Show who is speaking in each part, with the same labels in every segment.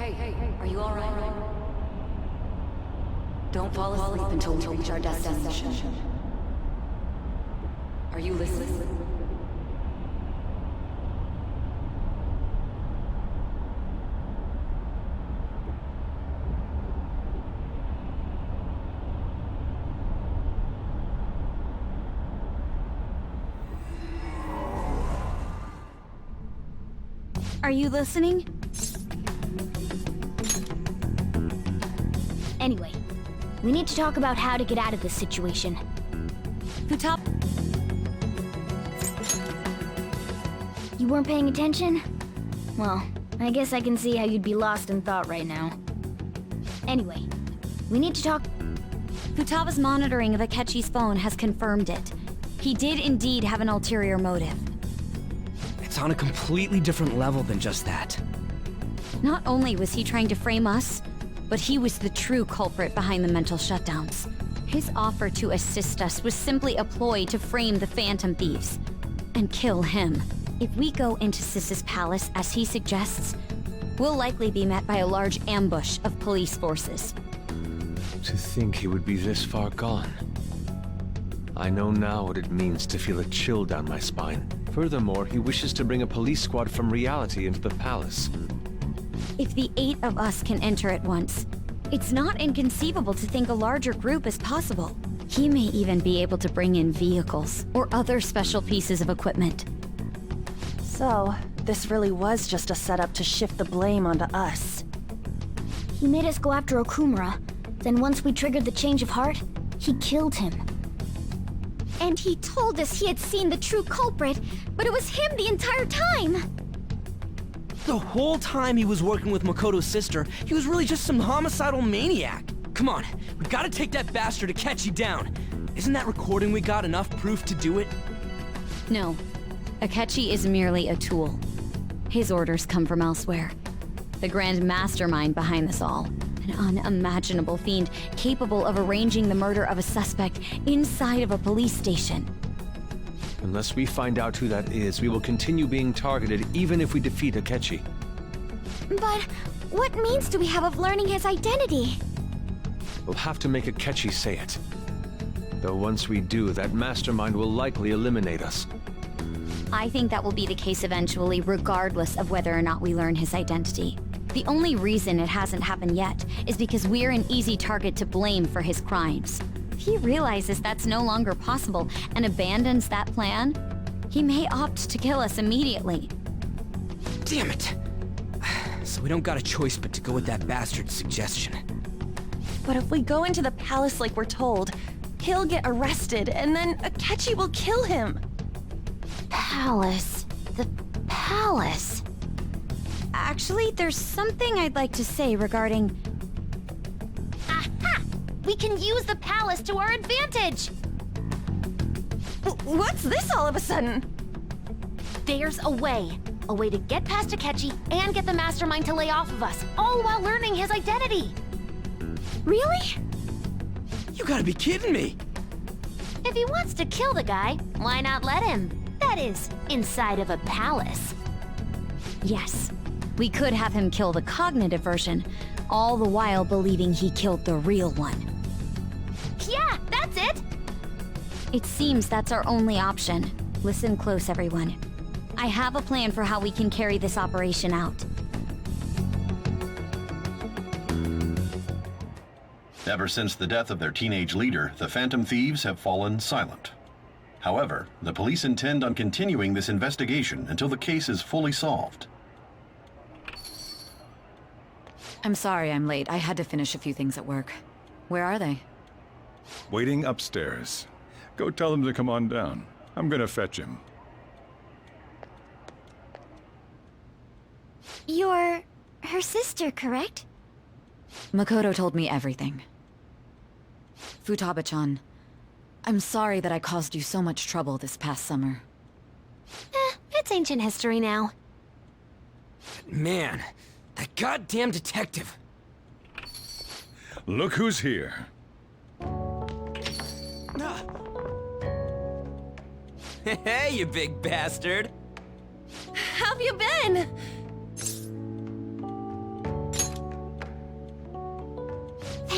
Speaker 1: are you alright? Don't fall asleep until we reach our destination. Are you listening?
Speaker 2: Are you listening? Anyway, we need to talk about how to get out of this situation. Futaba... You weren't paying attention? Well, I guess I can see how you'd be lost in thought right now. Anyway, we need to talk...
Speaker 3: Futaba's monitoring of Akechi's phone has confirmed it. He did indeed have an ulterior motive.
Speaker 4: It's on a completely different level than just that.
Speaker 3: Not only was he trying to frame us, but he was the true culprit behind the mental shutdowns. His offer to assist us was simply a ploy to frame the Phantom Thieves and kill him. If we go into Sis's palace as he suggests, we'll likely be met by a large ambush of police forces.
Speaker 5: To think he would be this far gone. I know now what it means to feel a chill down my spine. Furthermore, he wishes to bring a police squad from reality into the palace.
Speaker 3: If the 8 of us can enter at once, it's not inconceivable to think a larger group is possible. He may even be able to bring in vehicles or other special pieces of equipment.
Speaker 6: So, this really was just a setup to shift the blame onto us.
Speaker 2: He made us go after Okumura. Then once we triggered the change of heart, he killed him. And he told us he had seen the true culprit, but it was him the entire time!
Speaker 4: The whole time he was working with Makoto's sister, he was really just some homicidal maniac. Come on, we gotta take that bastard Akechi down. Isn't that recording we got enough proof to do it?
Speaker 3: No, Akechi is merely a tool. His orders come from elsewhere. The grand mastermind behind this all. An unimaginable fiend capable of arranging the murder of a suspect inside of a police station.
Speaker 5: Unless we find out who that is, we will continue being targeted even if we defeat Akechi.
Speaker 2: But what means do we have of learning his identity?
Speaker 5: We'll have to make Akechi say it. Though once we do, that mastermind will likely eliminate us.
Speaker 3: I think that will be the case eventually, regardless of whether or not we learn his identity. The only reason it hasn't happened yet is because we're an easy target to blame for his crimes. If he realizes that's no longer possible and abandons that plan, he may opt to kill us immediately.
Speaker 4: Damn it! So we don't got a choice but to go with that bastard's suggestion.
Speaker 6: But if we go into the palace like we're told, he'll get arrested, and then Akechi will kill him.
Speaker 2: Palace. The palace.
Speaker 3: Actually, there's something I'd like to say regarding...
Speaker 2: Aha! We can use the palace to our advantage!
Speaker 6: What's this all of a sudden?
Speaker 2: There's a way. A way to get past Akechi and get the mastermind to lay off of us, all while learning his identity. Really?
Speaker 4: You gotta be kidding me!
Speaker 2: If he wants to kill the guy, why not let him? That is, inside of a palace.
Speaker 3: Yes, we could have him kill the cognitive version, all the while believing he killed the real one.
Speaker 2: Yeah, that's it!
Speaker 3: It seems that's our only option. Listen close, everyone. I have a plan for how we can carry this operation out.
Speaker 7: Ever since the death of their teenage leader, the Phantom Thieves have fallen silent. However, the police intend on continuing this investigation until the case is fully solved.
Speaker 1: I'm sorry I'm late. I had to finish a few things at work. Where are they?
Speaker 8: Waiting upstairs. Go tell them to come on down. I'm gonna fetch him.
Speaker 2: You're her sister, correct?
Speaker 1: Makoto told me everything. Futaba-chan, I'm sorry that I caused you so much trouble this past summer.
Speaker 2: It's ancient history now.
Speaker 4: Man, that goddamn detective!
Speaker 8: Look who's here.
Speaker 4: Hey, you big bastard!
Speaker 6: How've you been?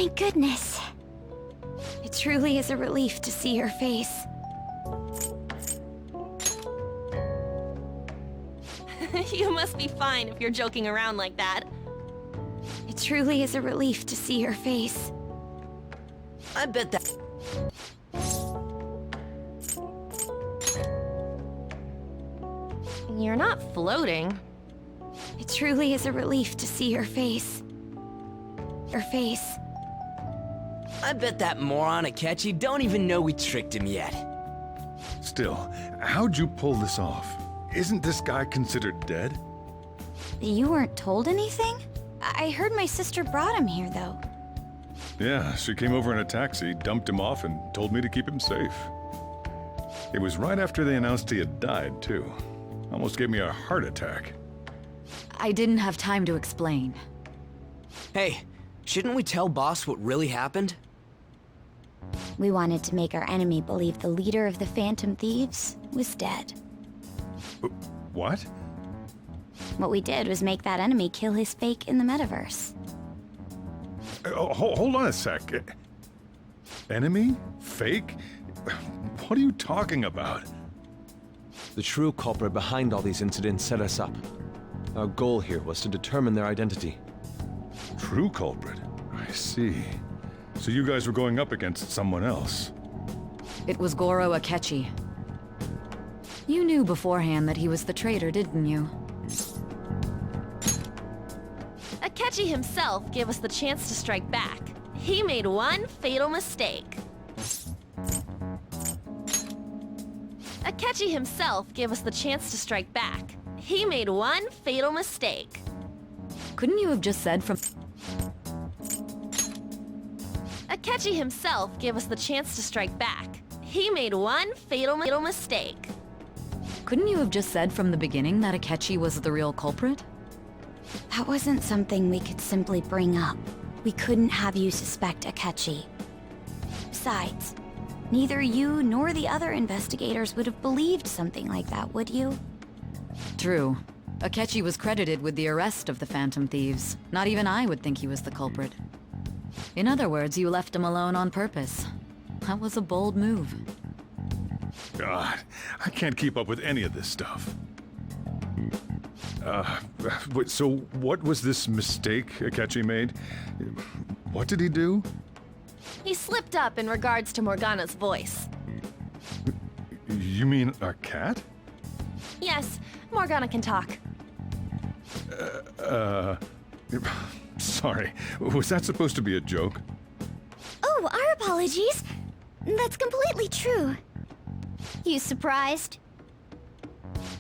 Speaker 2: Thank goodness.
Speaker 3: It truly is a relief to see her face.
Speaker 6: You must be fine if you're joking around like that.
Speaker 3: It truly is a relief to see her face.
Speaker 4: I bet that...
Speaker 6: You're not floating.
Speaker 3: It truly is a relief to see her face. Her face.
Speaker 4: I bet that moron Akechi don't even know we tricked him yet.
Speaker 8: Still, how'd you pull this off? Isn't this guy considered dead?
Speaker 3: You weren't told anything? I heard my sister brought him here, though.
Speaker 8: Yeah, she came over in a taxi, dumped him off, and told me to keep him safe. It was right after they announced he had died, too. Almost gave me a heart attack.
Speaker 1: I didn't have time to explain.
Speaker 4: Hey, shouldn't we tell boss what really happened?
Speaker 3: We wanted to make our enemy believe the leader of the Phantom Thieves was dead.
Speaker 8: What?
Speaker 3: What we did was make that enemy kill his fake in the metaverse.
Speaker 8: Hold on a sec. Enemy? Fake? What are you talking about?
Speaker 5: The true culprit behind all these incidents set us up. Our goal here was to determine their identity.
Speaker 8: True culprit? I see. So you guys were going up against someone else.
Speaker 1: It was Goro Akechi. You knew beforehand that he was the traitor, didn't you?
Speaker 6: Akechi himself gave us the chance to strike back. He made one fatal mistake. Akechi himself gave us the chance to strike back. He made one fatal mistake.
Speaker 1: Couldn't you have just said from...
Speaker 6: Akechi himself gave us the chance to strike back. He made one fatal mistake.
Speaker 1: Couldn't you have just said from the beginning that Akechi was the real culprit?
Speaker 3: That wasn't something we could simply bring up. We couldn't have you suspect Akechi. Besides, neither you nor the other investigators would have believed something like that, would you?
Speaker 1: True. Akechi was credited with the arrest of the Phantom Thieves. Not even I would think he was the culprit. In other words, you left him alone on purpose. That was a bold move.
Speaker 8: God, I can't keep up with any of this stuff. So what was this mistake Akechi made? What did he do?
Speaker 6: He slipped up in regards to Morgana's voice.
Speaker 8: You mean a cat?
Speaker 6: Yes, Morgana can talk.
Speaker 8: Sorry, was that supposed to be a joke?
Speaker 2: Oh, our apologies. That's completely true. You surprised?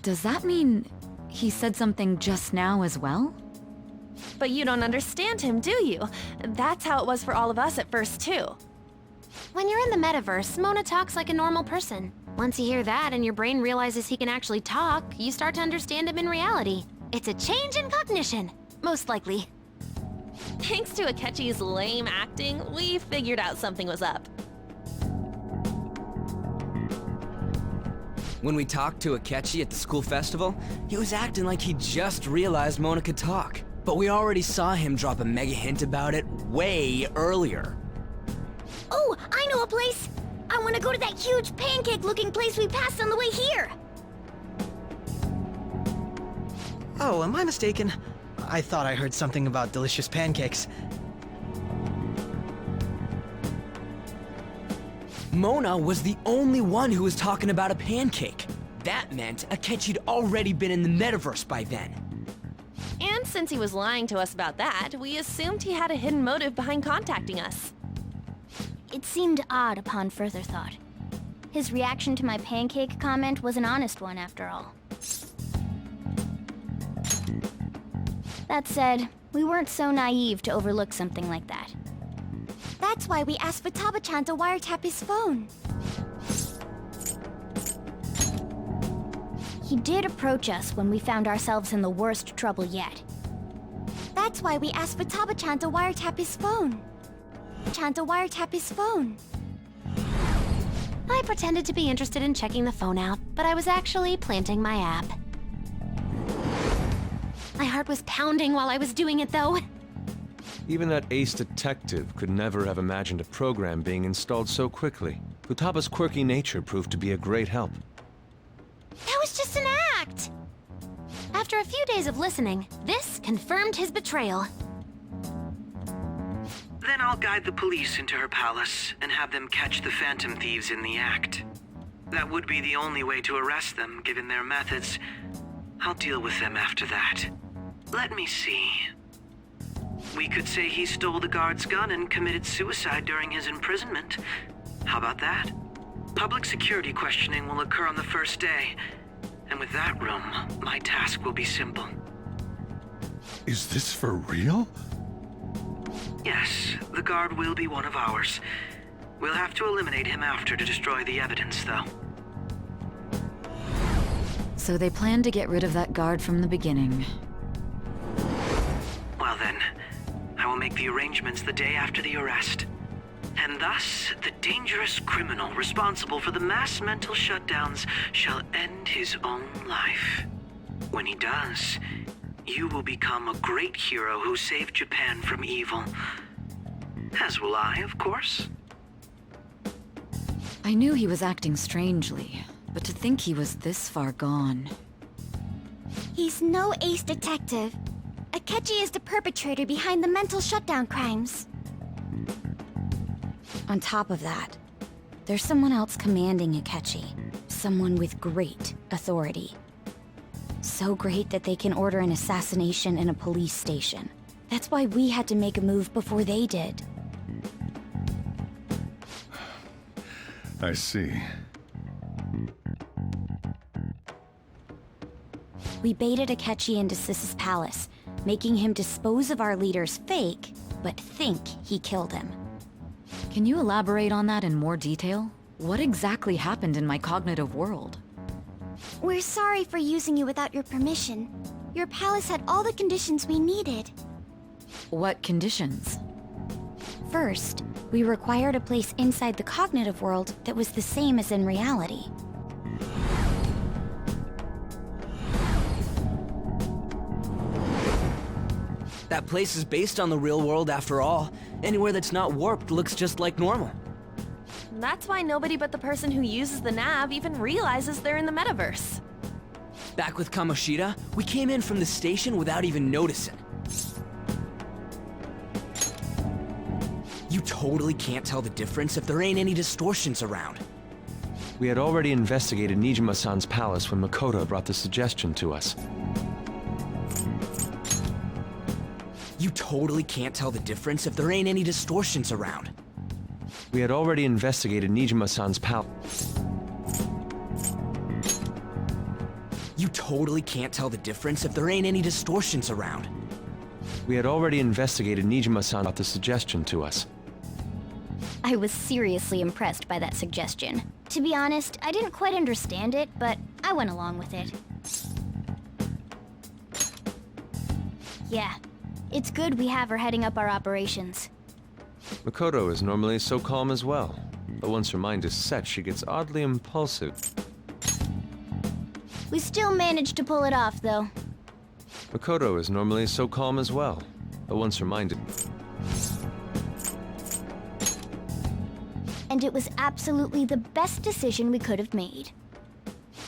Speaker 1: Does that mean he said something just now as well?
Speaker 6: But you don't understand him, do you? That's how it was for all of us at first, too.
Speaker 2: When you're in the metaverse, Mona talks like a normal person. Once you hear that and your brain realizes he can actually talk, you start to understand him in reality. It's a change in cognition, most likely.
Speaker 6: Thanks to Akechi's lame acting, we figured out something was up.
Speaker 4: When we talked to Akechi at the school festival, he was acting like he just realized Mona could talk. But we already saw him drop a mega hint about it way earlier.
Speaker 2: Oh, I know a place! I want to go to that huge pancake-looking place we passed on the way here!
Speaker 9: Oh, am I mistaken? I thought I heard something about delicious pancakes.
Speaker 4: Mona was the only one who was talking about a pancake. That meant Akechi'd already been in the metaverse by then.
Speaker 6: And since he was lying to us about that, we assumed he had a hidden motive behind contacting us.
Speaker 2: It seemed odd upon further thought. His reaction to my pancake comment was an honest one, after all. That said, we weren't so naive to overlook something like that. That's why we asked Futaba-chan to wiretap his phone. He did approach us when we found ourselves in the worst trouble yet. That's why we asked Futaba-chan to wiretap his phone. I pretended to be interested in checking the phone out, but I was actually planting my app. My heart was pounding while I was doing it, though.
Speaker 5: Even that ace detective could never have imagined a program being installed so quickly. Futaba's quirky nature proved to be a great help.
Speaker 3: That was just an act! After a few days of listening, this confirmed his betrayal.
Speaker 10: Then I'll guide the police into her palace and have them catch the Phantom Thieves in the act. That would be the only way to arrest them, given their methods. I'll deal with them after that. Let me see. We could say he stole the guard's gun and committed suicide during his imprisonment. How about that? Public security questioning will occur on the first day. And with that room, my task will be simple.
Speaker 8: Is this for real?
Speaker 10: Yes, the guard will be one of ours. We'll have to eliminate him after to destroy the evidence, though.
Speaker 1: So they planned to get rid of that guard from the beginning.
Speaker 10: Well then, I will make the arrangements the day after the arrest. And thus, the dangerous criminal responsible for the mass mental shutdowns shall end his own life. When he does, you will become a great hero who saved Japan from evil. As will I, of course.
Speaker 1: I knew he was acting strangely, but to think he was this far gone.
Speaker 2: He's no ace detective. Akechi is the perpetrator behind the mental shutdown crimes.
Speaker 3: On top of that, there's someone else commanding Akechi. Someone with great authority. So great that they can order an assassination in a police station. That's why we had to make a move before they did.
Speaker 8: I see.
Speaker 3: We baited Akechi into Sis's palace, making him dispose of our leader's fake, but think he killed him.
Speaker 1: Can you elaborate on that in more detail? What exactly happened in my cognitive world?
Speaker 2: We're sorry for using you without your permission. Your palace had all the conditions we needed.
Speaker 1: What conditions?
Speaker 3: First, we required a place inside the cognitive world that was the same as in reality.
Speaker 4: That place is based on the real world after all. Anywhere that's not warped looks just like normal.
Speaker 6: That's why nobody but the person who uses the nav even realizes they're in the metaverse.
Speaker 4: Back with Kamoshida, we came in from the station without even noticing. You totally can't tell the difference if there ain't any distortions around.
Speaker 5: We had already investigated Nijima-san's palace when Makoto brought the suggestion to us.
Speaker 4: You totally can't tell the difference if there ain't any distortions around.
Speaker 5: We had already investigated Nijima-san's palace.
Speaker 4: You totally can't tell the difference if there ain't any distortions around.
Speaker 5: We had already investigated Nijima-san brought the suggestion to us.
Speaker 2: I was seriously impressed by that suggestion. To be honest, I didn't quite understand it, but I went along with it. Yeah, it's good we have her heading up our operations.
Speaker 5: Makoto is normally so calm as well, but once her mind is set, she gets oddly impulsive.
Speaker 2: We still managed to pull it off, though.
Speaker 5: Makoto is normally so calm as well, but once her mind is...
Speaker 2: And it was absolutely the best decision we could have made.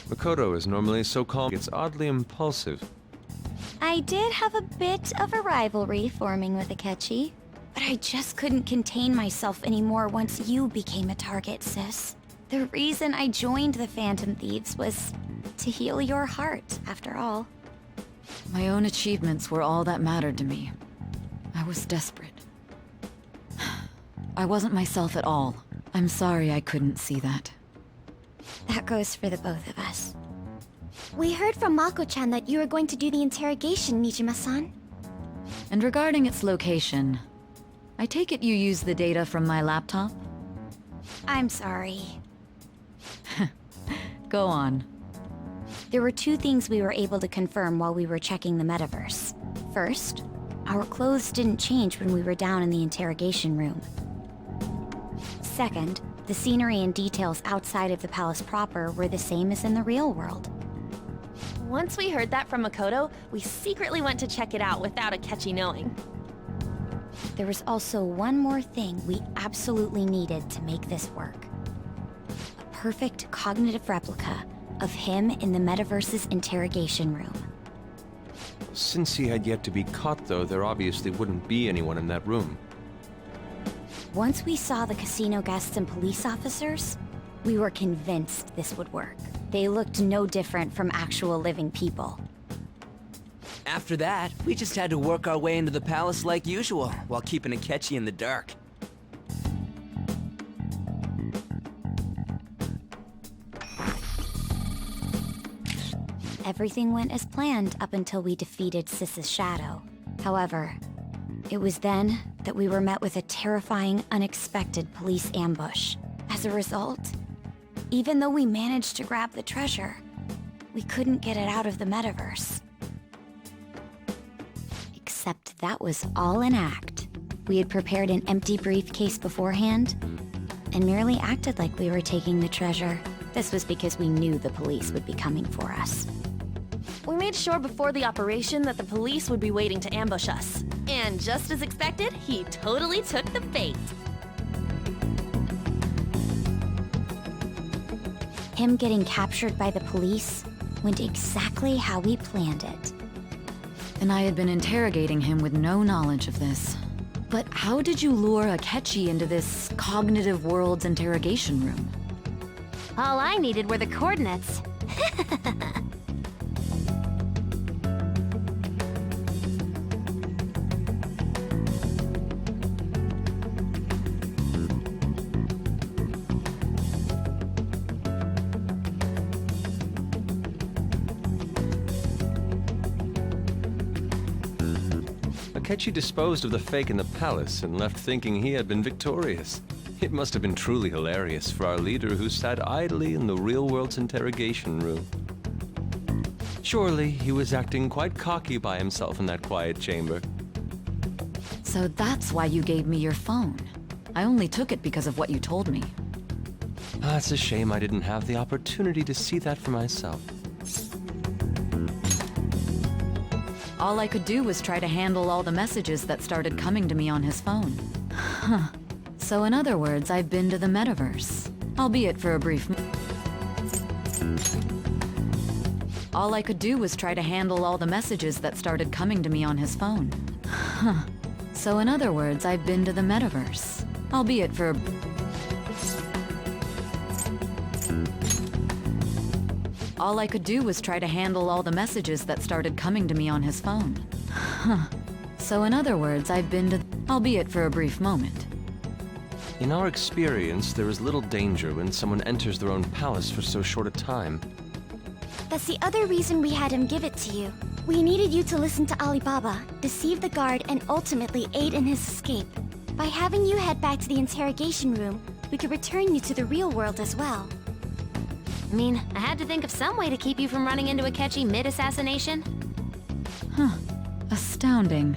Speaker 5: Makoto is normally so calm, gets oddly impulsive.
Speaker 3: I did have a bit of a rivalry forming with Akechi, but I just couldn't contain myself anymore once you became a target, sis. The reason I joined the Phantom Thieves was to heal your heart, after all.
Speaker 1: My own achievements were all that mattered to me. I was desperate. I wasn't myself at all. I'm sorry I couldn't see that.
Speaker 3: That goes for the both of us.
Speaker 2: We heard from Mako-chan that you were going to do the interrogation, Nijima-san.
Speaker 1: And regarding its location, I take it you used the data from my laptop?
Speaker 3: I'm sorry.
Speaker 1: Go on.
Speaker 3: There were two things we were able to confirm while we were checking the metaverse. First, our clothes didn't change when we were down in the interrogation room. Second, the scenery and details outside of the palace proper were the same as in the real world.
Speaker 6: Once we heard that from Makoto, we secretly went to check it out without Akechi knowing.
Speaker 3: There was also one more thing we absolutely needed to make this work. A perfect cognitive replica of him in the metaverse's interrogation room.
Speaker 5: Since he had yet to be caught, though, there obviously wouldn't be anyone in that room.
Speaker 3: Once we saw the casino guests and police officers, we were convinced this would work. They looked no different from actual living people.
Speaker 4: After that, we just had to work our way into the palace like usual, while keeping Akechi in the dark.
Speaker 3: Everything went as planned up until we defeated Sis's shadow. However, it was then that we were met with a terrifying, unexpected police ambush. As a result, even though we managed to grab the treasure, we couldn't get it out of the metaverse. Except that was all an act. We had prepared an empty briefcase beforehand and merely acted like we were taking the treasure. This was because we knew the police would be coming for us.
Speaker 6: We made sure before the operation that the police would be waiting to ambush us. And just as expected, he totally took the bait.
Speaker 3: Him getting captured by the police went exactly how we planned it.
Speaker 1: And I had been interrogating him with no knowledge of this. But how did you lure Akechi into this cognitive world's interrogation room?
Speaker 2: All I needed were the coordinates.
Speaker 5: Akechi disposed of the fake in the palace and left thinking he had been victorious. It must have been truly hilarious for our leader who sat idly in the real world's interrogation room. Surely he was acting quite cocky by himself in that quiet chamber.
Speaker 1: So that's why you gave me your phone. I only took it because of what you told me.
Speaker 5: It's a shame I didn't have the opportunity to see that for myself.
Speaker 1: All I could do was try to handle all the messages that started coming to me on his phone. Huh. So in other words, I've been to the metaverse. Albeit for a brief All I could do was try to handle all the messages that started coming to me on his phone. Huh. So in other words, I've been to the metaverse. Albeit for a All I could do was try to handle all the messages that started coming to me on his phone. Huh. So in other words, I've been to... albeit for a brief moment.
Speaker 5: In our experience, there is little danger when someone enters their own palace for so short a time.
Speaker 2: That's the other reason we had him give it to you. We needed you to listen to Alibaba, deceive the guard, and ultimately aid in his escape. By having you head back to the interrogation room, we could return you to the real world as well.
Speaker 11: I mean, I had to think of some way to keep you from running into Akechi mid-assassination.
Speaker 1: Huh. Astounding.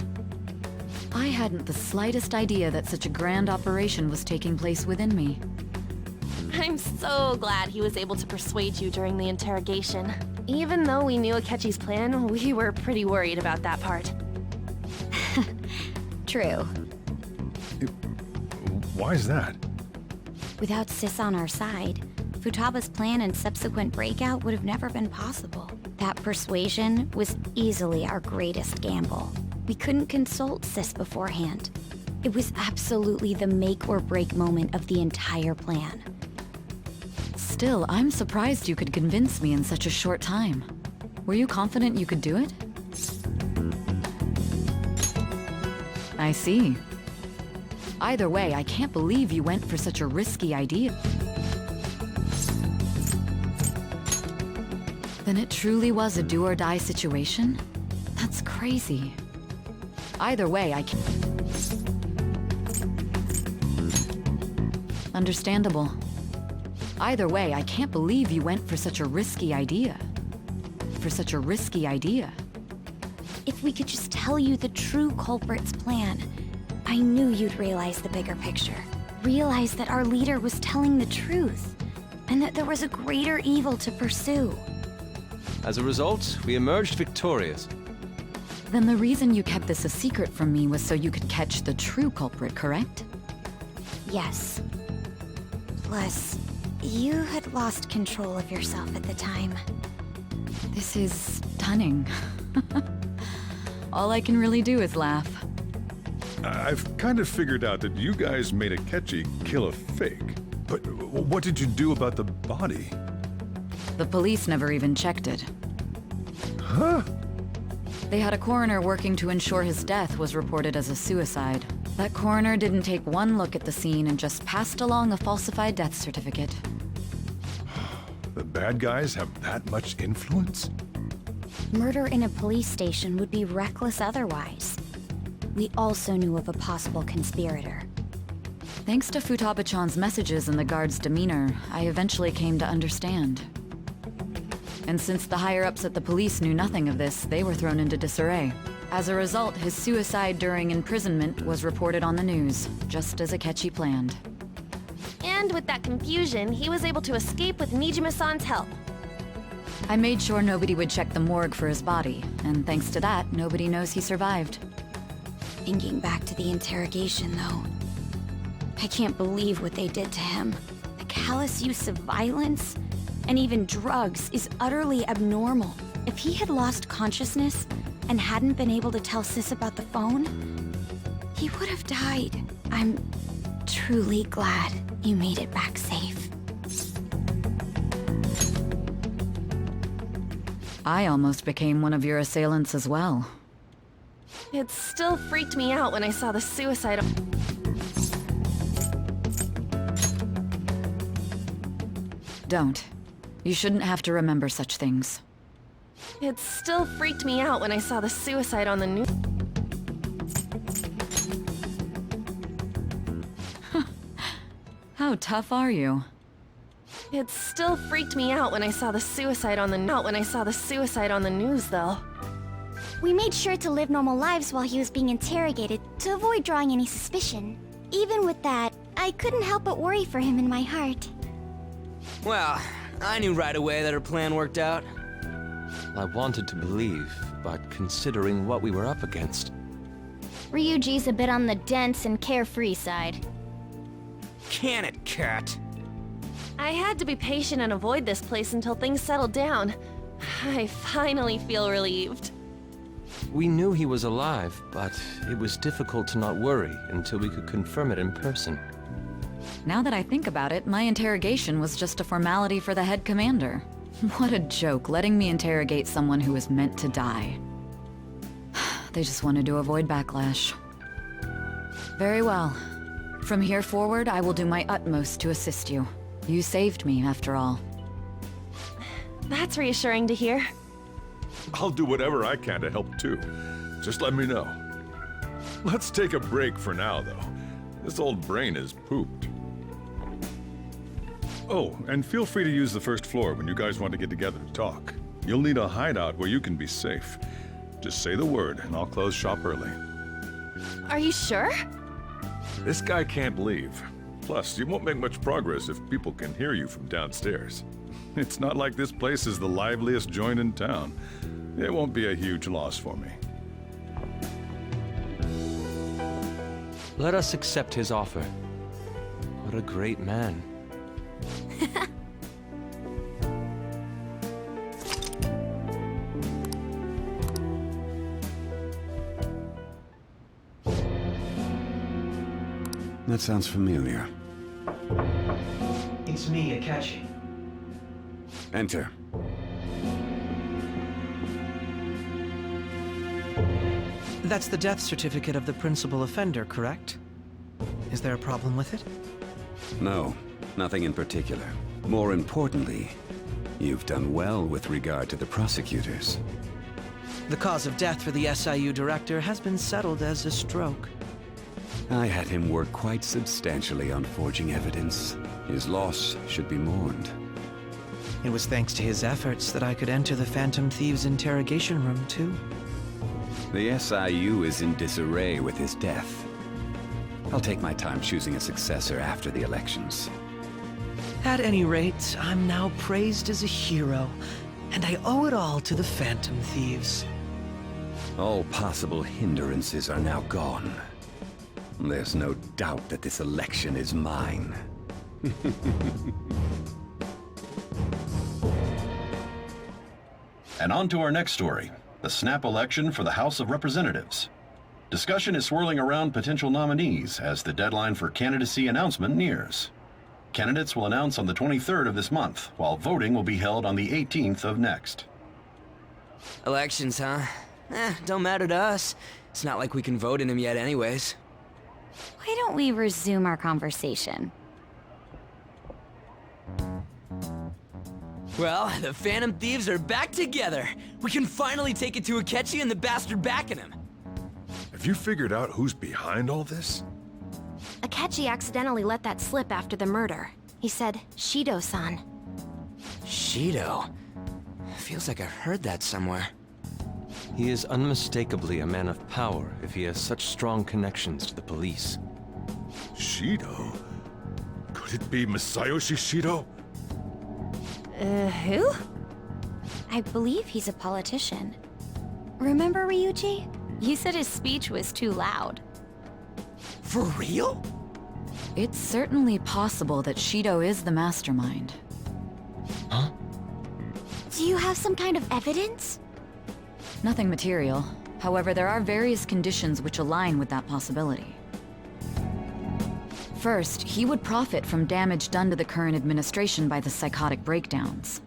Speaker 1: I hadn't the slightest idea that such a grand operation was taking place within me.
Speaker 6: I'm so glad he was able to persuade you during the interrogation. Even though we knew Akechi's plan, we were pretty worried about that part.
Speaker 3: True.
Speaker 8: Why is that?
Speaker 3: Without Sis on our side, Futaba's plan and subsequent breakout would have never been possible. That persuasion was easily our greatest gamble. We couldn't consult Sis beforehand. It was absolutely the make or break moment of the entire plan.
Speaker 1: Still, I'm surprised you could convince me in such a short time. Were you confident you could do it? I see. Either way, I can't believe you went for such a risky idea. Then it truly was a do-or-die situation? That's crazy. Either way, I can't... Understandable. Either way, I can't believe you went for such a risky idea.
Speaker 3: If we could just tell you the true culprit's plan, I knew you'd realize the bigger picture. Realize that our leader was telling the truth, and that there was a greater evil to pursue.
Speaker 5: As a result, we emerged victorious.
Speaker 1: Then the reason you kept this a secret from me was so you could catch the true culprit, correct?
Speaker 3: Yes. Plus, you had lost control of yourself at the time.
Speaker 1: This is stunning. All I can really do is laugh.
Speaker 8: I've kind of figured out that you guys made Akechi kill a fake. But what did you do about the body?
Speaker 1: The police never even checked it.
Speaker 8: Huh?
Speaker 1: They had a coroner working to ensure his death was reported as a suicide. That coroner didn't take one look at the scene and just passed along a falsified death certificate.
Speaker 8: The bad guys have that much influence?
Speaker 3: Murder in a police station would be reckless otherwise. We also knew of a possible conspirator.
Speaker 1: Thanks to Futaba-chan's messages and the guard's demeanor, I eventually came to understand. And since the higher-ups at the police knew nothing of this, they were thrown into disarray. As a result, his suicide during imprisonment was reported on the news, just as Akechi planned.
Speaker 6: And with that confusion, he was able to escape with Nijima-san's help.
Speaker 1: I made sure nobody would check the morgue for his body, and thanks to that, nobody knows he survived.
Speaker 3: Thinking back to the interrogation, though, I can't believe what they did to him. The callous use of violence, and even drugs, is utterly abnormal. If he had lost consciousness and hadn't been able to tell Sis about the phone, he would have died. I'm truly glad you made it back safe.
Speaker 1: I almost became one of your assailants as well.
Speaker 6: It still freaked me out when I saw the suicide.
Speaker 1: Don't. You shouldn't have to remember such things.
Speaker 6: It still freaked me out when I saw the suicide on the news.
Speaker 1: How tough are you?
Speaker 6: It still freaked me out when I saw the suicide on the news, though.
Speaker 2: We made sure to live normal lives while he was being interrogated to avoid drawing any suspicion. Even with that, I couldn't help but worry for him in my heart.
Speaker 4: Well, I knew right away that her plan worked out.
Speaker 5: I wanted to believe, but considering what we were up against...
Speaker 2: Ryuji's a bit on the dense and carefree side.
Speaker 4: Can it, cat?
Speaker 6: I had to be patient and avoid this place until things settled down. I finally feel relieved.
Speaker 5: We knew he was alive, but it was difficult to not worry until we could confirm it in person.
Speaker 1: Now that I think about it, my interrogation was just a formality for the head commander. What a joke, letting me interrogate someone who was meant to die. They just wanted to avoid backlash. Very well. From here forward, I will do my utmost to assist you. You saved me, after all.
Speaker 6: That's reassuring to hear.
Speaker 8: I'll do whatever I can to help too. Just let me know. Let's take a break for now, though. This old brain is pooped. Oh, and feel free to use the first floor when you guys want to get together to talk. You'll need a hideout where you can be safe. Just say the word, and I'll close shop early.
Speaker 6: Are you sure?
Speaker 8: This guy can't leave. Plus, you won't make much progress if people can hear you from downstairs. It's not like this place is the liveliest joint in town. It won't be a huge loss for me.
Speaker 5: Let us accept his offer. What a great man.
Speaker 12: That sounds familiar.
Speaker 9: It's me, Akechi.
Speaker 12: Enter.
Speaker 9: That's the death certificate of the principal offender, correct? Is there a problem with it?
Speaker 12: No, nothing in particular. More importantly, you've done well with regard to the prosecutors.
Speaker 9: The cause of death for the SIU director has been settled as a stroke.
Speaker 12: I had him work quite substantially on forging evidence. His loss should be mourned.
Speaker 9: It was thanks to his efforts that I could enter the Phantom Thieves' interrogation room, too.
Speaker 12: The SIU is in disarray with his death. I'll take my time choosing a successor after the elections.
Speaker 9: At any rate, I'm now praised as a hero, and I owe it all to the Phantom Thieves.
Speaker 12: All possible hindrances are now gone. There's no doubt that this election is mine.
Speaker 7: And on to our next story, the snap election for the House of Representatives. Discussion is swirling around potential nominees as the deadline for candidacy announcement nears. Candidates will announce on the 23rd of this month, while voting will be held on the 18th of next.
Speaker 4: Elections, huh? Don't matter to us. It's not like we can vote in them yet anyways.
Speaker 3: Why don't we resume our conversation?
Speaker 4: Well, the Phantom Thieves are back together. We can finally take it to Akechi and the bastard backing him.
Speaker 8: Have you figured out who's behind all this?
Speaker 6: Akechi accidentally let that slip after the murder. He said, Shido-san.
Speaker 4: Shido? Feels like I've heard that somewhere.
Speaker 5: He is unmistakably a man of power if he has such strong connections to the police.
Speaker 8: Shido? Could it be Masayoshi Shido?
Speaker 3: Who? I believe he's a politician. Remember, Ryuji? You said his speech was too loud.
Speaker 4: For real?
Speaker 1: It's certainly possible that Shido is the mastermind.
Speaker 5: Huh?
Speaker 2: Do you have some kind of evidence?
Speaker 1: Nothing material. However, there are various conditions which align with that possibility. First, he would profit from damage done to the current administration by the psychotic breakdowns.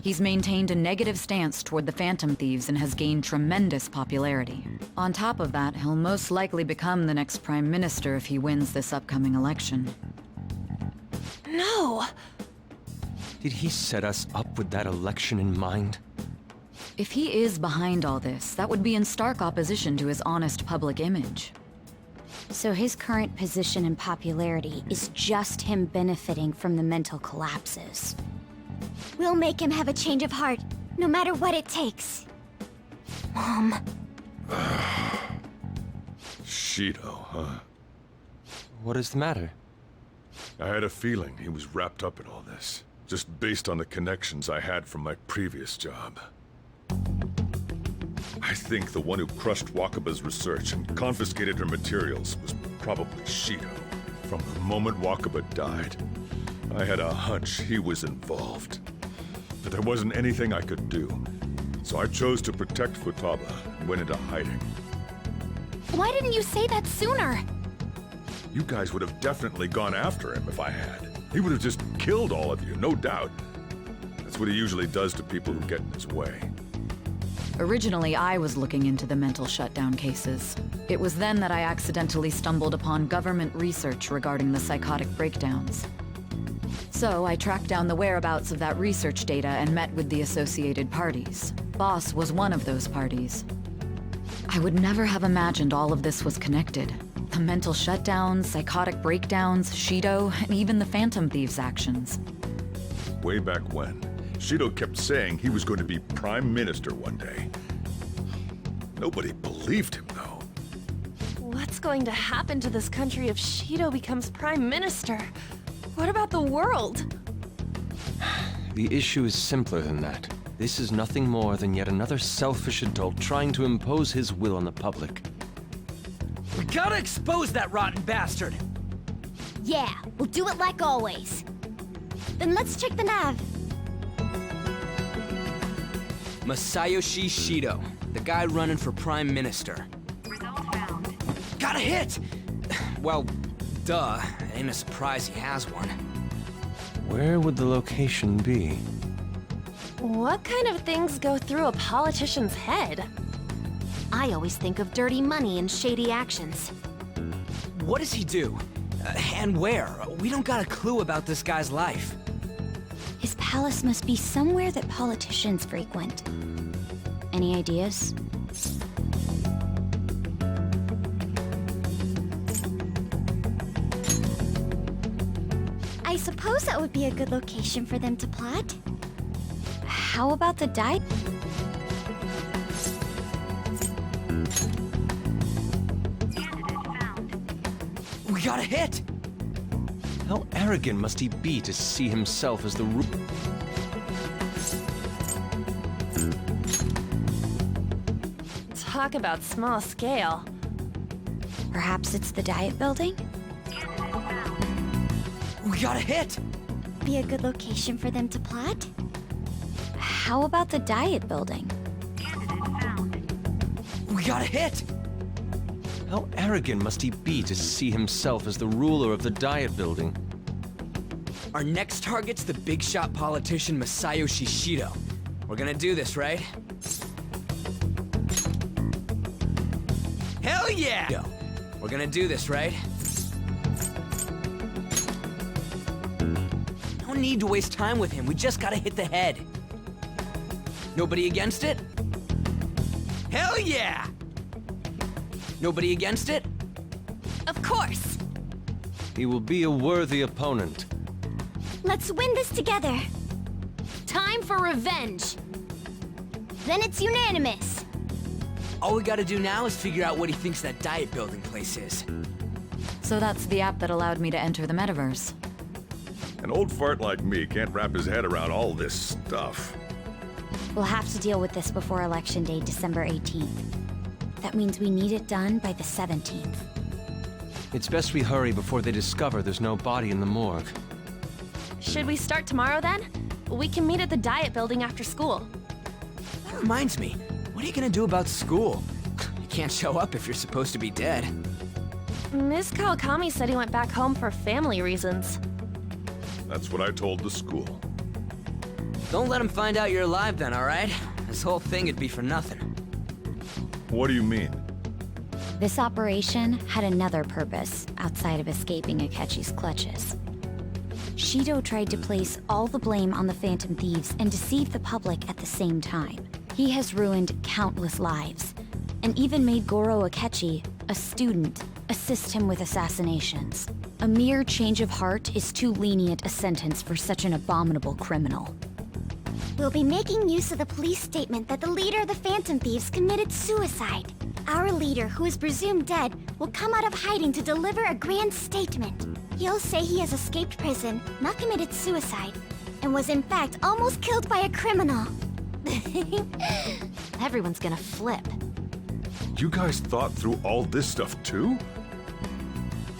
Speaker 1: He's maintained a negative stance toward the Phantom Thieves and has gained tremendous popularity. On top of that, he'll most likely become the next Prime Minister if he wins this upcoming election.
Speaker 6: No!
Speaker 5: Did he set us up with that election in mind?
Speaker 1: If he is behind all this, that would be in stark opposition to his honest public image.
Speaker 3: So his current position and popularity is just him benefiting from the mental collapses.
Speaker 2: We'll make him have a change of heart, no matter what it takes. Mom.
Speaker 8: Shido, huh?
Speaker 5: What is the matter?
Speaker 8: I had a feeling he was wrapped up in all this, just based on the connections I had from my previous job. I think the one who crushed Wakaba's research and confiscated her materials was probably Shido. From the moment Wakaba died, I had a hunch he was involved. But there wasn't anything I could do, so I chose to protect Futaba and went into hiding.
Speaker 6: Why didn't you say that sooner?
Speaker 8: You guys would have definitely gone after him if I had. He would have just killed all of you, no doubt. That's what he usually does to people who get in his way.
Speaker 1: Originally, I was looking into the mental shutdown cases. It was then that I accidentally stumbled upon government research regarding the psychotic breakdowns. So I tracked down the whereabouts of that research data and met with the associated parties. Boss was one of those parties. I would never have imagined all of this was connected. The mental shutdowns, psychotic breakdowns, Shido, and even the Phantom Thieves' actions.
Speaker 8: Way back when, Shido kept saying he was going to be Prime Minister one day. Nobody believed him, though.
Speaker 6: What's going to happen to this country if Shido becomes Prime Minister? What about the world?
Speaker 5: The issue is simpler than that. This is nothing more than yet another selfish adult trying to impose his will on the public.
Speaker 4: We gotta expose that rotten bastard!
Speaker 2: Yeah, we'll do it like always. Then let's check the nav.
Speaker 4: Masayoshi Shido, the guy running for Prime Minister. Got a hit! Well, duh. Ain't a surprise he has one.
Speaker 5: Where would the location be?
Speaker 6: What kind of things go through a politician's head?
Speaker 11: I always think of dirty money and shady actions.
Speaker 4: What does he do? And where? We don't got a clue about this guy's life.
Speaker 3: His palace must be somewhere that politicians frequent. Any ideas?
Speaker 2: I suppose that would be a good location for them to plot.
Speaker 3: How about the dive?
Speaker 4: We got a hit!
Speaker 5: How arrogant must he be to see himself as the
Speaker 6: Talk about small scale.
Speaker 3: Perhaps it's the diet building?
Speaker 4: We got a hit!
Speaker 2: Be a good location for them to plot?
Speaker 3: How about the diet building?
Speaker 4: We got a hit!
Speaker 5: How arrogant must he be to see himself as the ruler of the diet building?
Speaker 4: Our next target's the big shot politician Masayoshi Shido. We're gonna do this, right? Hell yeah! We're gonna do this, right? No need to waste time with him. We just gotta hit the head. Nobody against it? Hell yeah! Nobody against it?
Speaker 6: Of course!
Speaker 5: He will be a worthy opponent.
Speaker 2: Let's win this together.
Speaker 11: Time for revenge.
Speaker 2: Then it's unanimous.
Speaker 4: All we gotta do now is figure out what he thinks that diet building place is.
Speaker 1: So that's the app that allowed me to enter the metaverse.
Speaker 8: An old fart like me can't wrap his head around all this stuff.
Speaker 3: We'll have to deal with this before Election Day, December 18th. That means we need it done by the 17th.
Speaker 5: It's best we hurry before they discover there's no body in the morgue.
Speaker 6: Should we start tomorrow then? We can meet at the diet building after school.
Speaker 4: That reminds me, what are you gonna do about school? You can't show up if you're supposed to be dead.
Speaker 6: Ms. Kawakami said he went back home for family reasons.
Speaker 8: That's what I told the school.
Speaker 4: Don't let him find out you're alive then, alright? This whole thing would be for nothing.
Speaker 8: What do you mean?
Speaker 3: This operation had another purpose outside of escaping Akechi's clutches. Shido tried to place all the blame on the Phantom Thieves and deceive the public at the same time. He has ruined countless lives, and even made Goro Akechi, a student, assist him with assassinations. A mere change of heart is too lenient a sentence for such an abominable criminal.
Speaker 2: We'll be making use of the police statement that the leader of the Phantom Thieves committed suicide. Our leader, who is presumed dead, will come out of hiding to deliver a grand statement. He'll say he has escaped prison, not committed suicide, and was in fact almost killed by a criminal.
Speaker 11: Everyone's gonna flip.
Speaker 8: You guys thought through all this stuff too?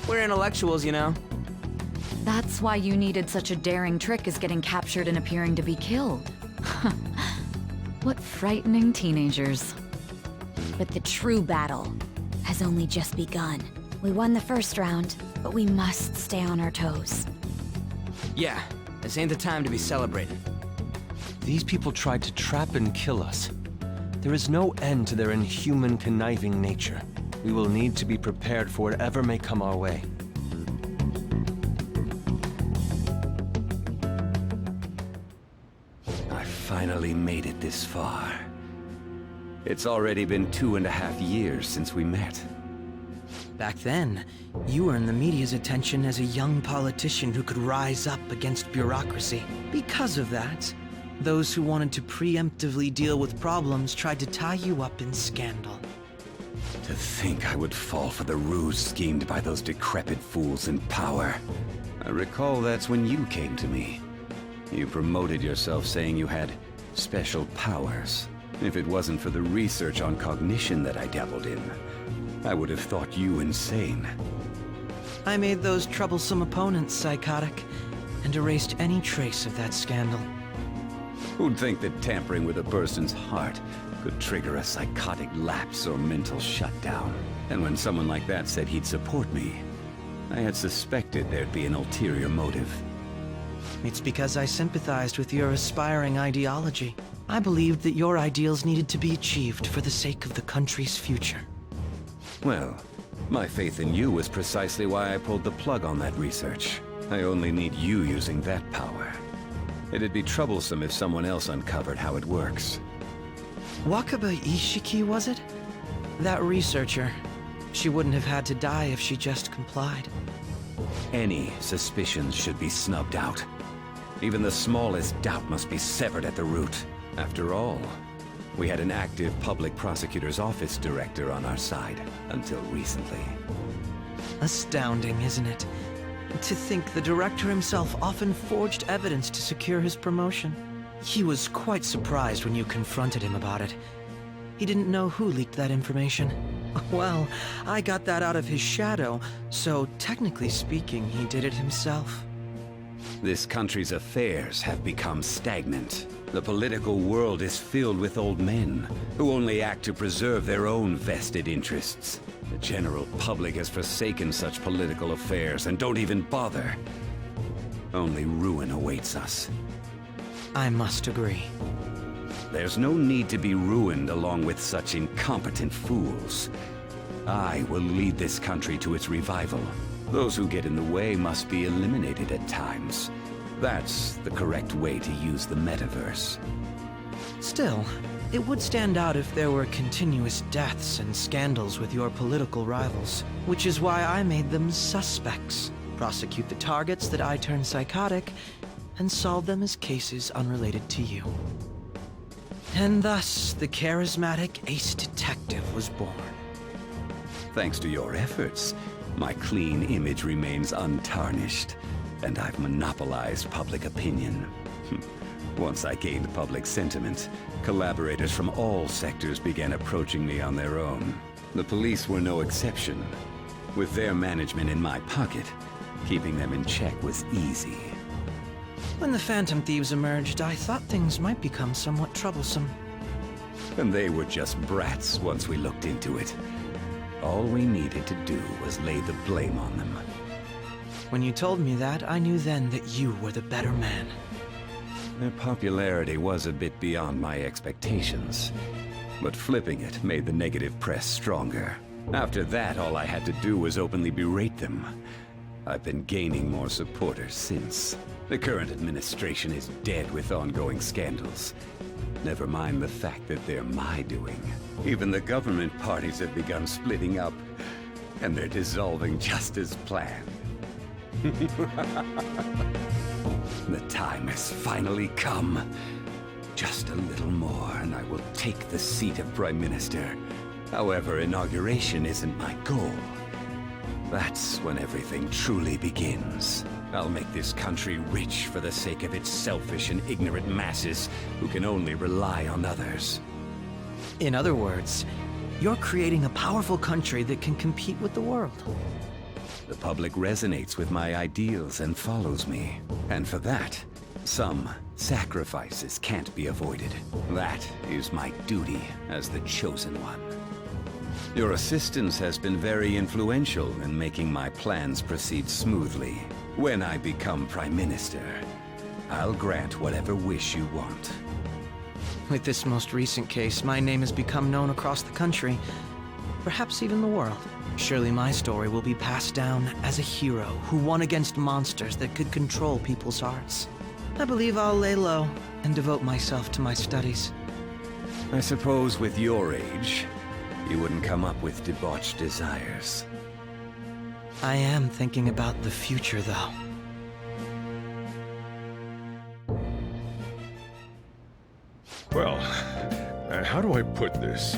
Speaker 4: We're intellectuals, you know.
Speaker 1: That's why you needed such a daring trick as getting captured and appearing to be killed. What frightening teenagers.
Speaker 3: But the true battle has only just begun. We won the first round, but we must stay on our toes.
Speaker 4: Yeah, this ain't the time to be celebrating.
Speaker 5: These people tried to trap and kill us. There is no end to their inhuman, conniving nature. We will need to be prepared for whatever may come our way.
Speaker 12: I finally made it this far. It's already been 2.5 years since we met.
Speaker 9: Back then, you earned the media's attention as a young politician who could rise up against bureaucracy. Because of that, those who wanted to preemptively deal with problems tried to tie you up in scandal.
Speaker 12: To think I would fall for the ruse schemed by those decrepit fools in power. I recall that's when you came to me. You promoted yourself saying you had special powers. If it wasn't for the research on cognition that I dabbled in, I would have thought you insane.
Speaker 9: I made those troublesome opponents psychotic, and erased any trace of that scandal.
Speaker 12: Who'd think that tampering with a person's heart could trigger a psychotic lapse or mental shutdown? And when someone like that said he'd support me, I had suspected there'd be an ulterior motive.
Speaker 9: It's because I sympathized with your aspiring ideology. I believed that your ideals needed to be achieved for the sake of the country's future.
Speaker 12: Well, my faith in you was precisely why I pulled the plug on that research. I only need you using that power. It'd be troublesome if someone else uncovered how it works.
Speaker 9: Wakaba Ishiki, was it? That researcher. She wouldn't have had to die if she just complied.
Speaker 12: Any suspicions should be snubbed out. Even the smallest doubt must be severed at the root. After all, we had an active public prosecutor's office director on our side, until recently.
Speaker 9: Astounding, isn't it? To think the director himself often forged evidence to secure his promotion. He was quite surprised when you confronted him about it. He didn't know who leaked that information. Well, I got that out of his shadow, so technically speaking, he did it himself.
Speaker 12: This country's affairs have become stagnant. The political world is filled with old men who only act to preserve their own vested interests. The general public has forsaken such political affairs and don't even bother. Only ruin awaits us.
Speaker 9: I must agree.
Speaker 12: There's no need to be ruined along with such incompetent fools. I will lead this country to its revival. Those who get in the way must be eliminated at times. That's the correct way to use the metaverse.
Speaker 9: Still, it would stand out if there were continuous deaths and scandals with your political rivals, which is why I made them suspects. Prosecute the targets that I turn psychotic, and solve them as cases unrelated to you. And thus, the charismatic ace detective was born.
Speaker 12: Thanks to your efforts, my clean image remains untarnished, and I've monopolized public opinion. Once I gained public sentiment, collaborators from all sectors began approaching me on their own. The police were no exception. With their management in my pocket, keeping them in check was easy.
Speaker 9: When the Phantom Thieves emerged, I thought things might become somewhat troublesome.
Speaker 12: And they were just brats once we looked into it. All we needed to do was lay the blame on them.
Speaker 9: When you told me that, I knew then that you were the better man.
Speaker 12: Their popularity was a bit beyond my expectations, but flipping it made the negative press stronger. After that, all I had to do was openly berate them. I've been gaining more supporters since. The current administration is dead with ongoing scandals. Never mind the fact that they're my doing. Even the government parties have begun splitting up, and they're dissolving just as planned. The time has finally come. Just a little more, and I will take the seat of Prime Minister. However, inauguration isn't my goal. That's when everything truly begins. I'll make this country rich for the sake of its selfish and ignorant masses who can only rely on others.
Speaker 9: In other words, you're creating a powerful country that can compete with the world.
Speaker 12: The public resonates with my ideals and follows me. And for that, some sacrifices can't be avoided. That is my duty as the chosen one. Your assistance has been very influential in making my plans proceed smoothly. When I become Prime Minister, I'll grant whatever wish you want.
Speaker 9: With this most recent case, my name has become known across the country, perhaps even the world. Surely my story will be passed down as a hero who won against monsters that could control people's hearts. I believe I'll lay low and devote myself to my studies.
Speaker 12: I suppose with your age, you wouldn't come up with debauched desires.
Speaker 9: I am thinking about the future, though.
Speaker 8: Well, how do I put this?